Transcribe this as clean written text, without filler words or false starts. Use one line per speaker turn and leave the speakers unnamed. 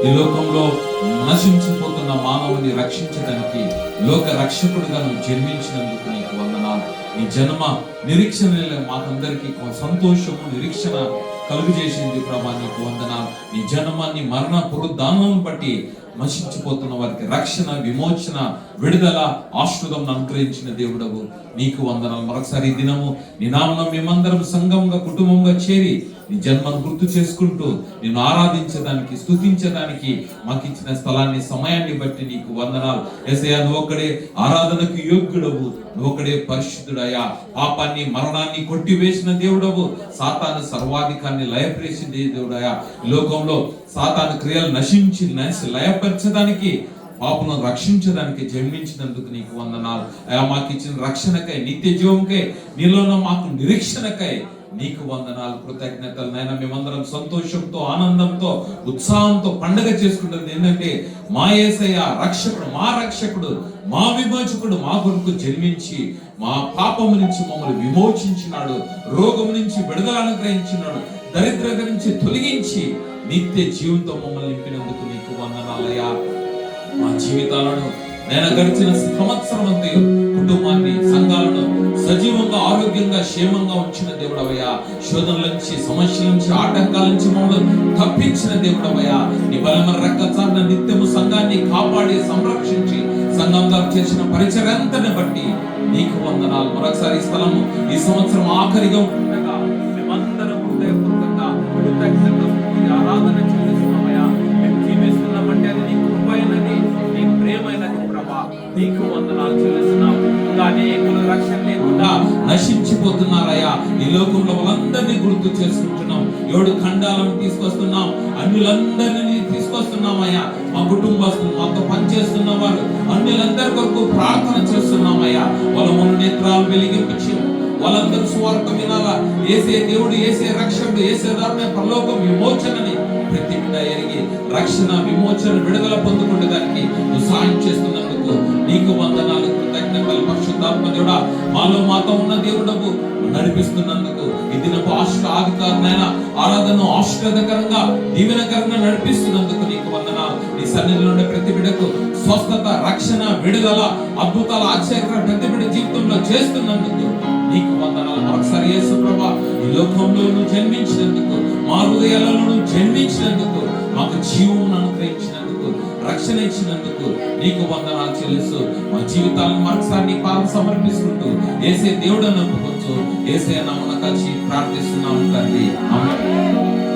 ఈ లోకంలో నశించిపోతున్న మానవుని రక్షించడానికి లోక రక్షకుడిగా నువ్వు జన్మించినందుకు నీకు వందనాలు. నీ జన్మ నిరీక్షణ మాకందరికీ సంతోషము నిరీక్షణ కలుగు చేసింది ప్రభా, నీకు వందనాలు. నీ జన్మాన్ని మరణ పునరుద్ధానం బట్టి నశించిపోతున్న వారికి రక్షణ, విమోచన, విడుదల, ఆశీర్వాదం అనుగ్రహించిన దేవుడవు నీకు వందనాలు. మరొకసారి ఈ దినము నీ నామమున మేమందరం సంఘంగా కుటుంబంగా చేరి నీ జన్మను గుర్తు చేసుకుంటూ నిన్ను ఆరాధించడానికి, స్తుతించడానికి మాకు ఇచ్చిన స్థలాన్ని, సమయాన్ని బట్టి నీకు వందనాలు. యేసయ్యా, నువ్వు ఒక్కడే ఆరాధనకు యోగ్యుడవు, నువ్వు ఒక్కడే పరిశుద్ధుడయ్యా. పాపాన్ని, మరణాన్ని కొట్టివేసిన దేవుడవు, సాతాను సర్వాధికాన్ని లయపరిచిన దేవుడయ్యా. లోకంలో సాతాను క్రియలు నశించి లయపరచడానికి, పాపను రక్షించడానికి జన్మించినందుకు నీకు వందనాలు అయ్యా. మాకు ఇచ్చిన రక్షణకై, నిత్య జీవంకై, నీలోన మాకు నిరీక్షణకై నీకు వందనాలు, కృతజ్ఞతలు నాయన. మేమందరం సంతోషంతో, ఆనందంతో, ఉత్సాహంతో పండగ చేసుకుంటుంది ఏంటంటే మా యేసయ్య రక్షకుడు, మా రక్షకుడు, మా విమోచకుడు మా కొరకు జన్మించి మా పాపము నుంచి మమ్మల్ని విమోచించినాడు, రోగం నుంచి విడుదల అనుగ్రహించినాడు, దరిద్రత నుంచి తొలగించి నిత్య జీవంతో మమ్మల్ని నింపినందుకు నీకు వందనాలయ్యా. మా జీవితాలను నేను గడిచిన సంవత్సరం అంతా కుటుంబాన్ని, సంఘాలను సజీవంగా, ఆరోగ్యంగా, క్షేమంగా ఉంచిన దేవుడవయ్యా. శోధనల నుంచి, సమస్యల నుంచి, ఆటంకాల నుంచి మమ్మల్ని తప్పించిన దేవుడవయ్యా. నీ బలమైన రక్తచారణ నిత్యము సంఘాన్ని కాపాడి సంరక్షించి సంఘంగా చేసిన పరిచర్యంతని బట్టి నీకు వందనాలు. మరొకసారి ఈ స్థలము ఈ సంవత్సరం ఆఖరిగా ఉండగా మేమందరం హృదయపూర్వకంగా ఆరాధన చెల్లిస్తున్నామయ్యా. మేము జీవిస్తున్నామంటే అది నీ కృపైనది, నీ ప్రేమైనది ప్రభా. నీకు వందనాలు చెల్లిస్తున్నాం. ఇంకా అనేకులు రక్షణ లేకుండా నశించిపోతున్నారయ్యా. ఈ లోకంలో వాళ్ళందరినీ గుర్తు చేసుకుంటున్నాం. 7 ఖండాలను తీసుకొస్తున్నాం, అన్యులందరినీ తీసుకొస్తున్నామయ్యా. మా కుటుంబస్తులు, మాతో పనిచేస్తున్న వారు, అన్యులందరి కొరకు ప్రార్థన చేస్తున్నామయ్యా. వాళ్ళ మన నేత్రాలు వెలిగించి వాళ్ళందరూ సువార్త వినాలా. యేసే దేవుడు, యేసే రక్షకుడు, యేసే దారినే పరలోకం, విమోచనని ప్రతి బిడ్డ ఎరిగి రక్షణ, విమోచన, విడుదల పొందుకునేదానికి నువ్వు సాయం చేస్తున్నందుకు నీకు వందనాలు, కృతజ్ఞతలు. పరిశుద్ధాత్మ దేవుడా, మాతో ఉన్న దేవుడవు నడిపిస్తున్నందుకు, ఈ దినపు ఆధికారమైన ఆరాధన ఆశీర్వాదకరంగా, దీవెనకరంగా నడిపిస్తున్నందుకు నీకు వందనాలు. నీ సన్నిధిలో ఉండే ప్రతి బిడ్డకు స్వస్థత, రక్షణ, విడుదల, అద్భుతాల, ఆశ్చర్యకర ప్రతి బిడ్డ జీవితంలో చేస్తున్నందుకు నీకు వందనాలు. మరొకసారి యేసు ప్రభువా, ఈ లోకంలో నువ్వు జన్మించినందుకు, మా హృదయాలలో నువ్వు జన్మించినందుకు, మాకు జీవం అనుగ్రహించినందుకు, రక్షణ ఇచ్చినందుకు నీకు వందనాలు చెల్లిస్తూ మా జీవితాలను మరొకసారి నీ పాదం సమర్పిస్తుంటూ యేసే దేవుడని ఒప్పుకొచ్చు యేసే నామమున కలిసి ప్రార్థిస్తున్నాము తండ్రి. ఆమేన్.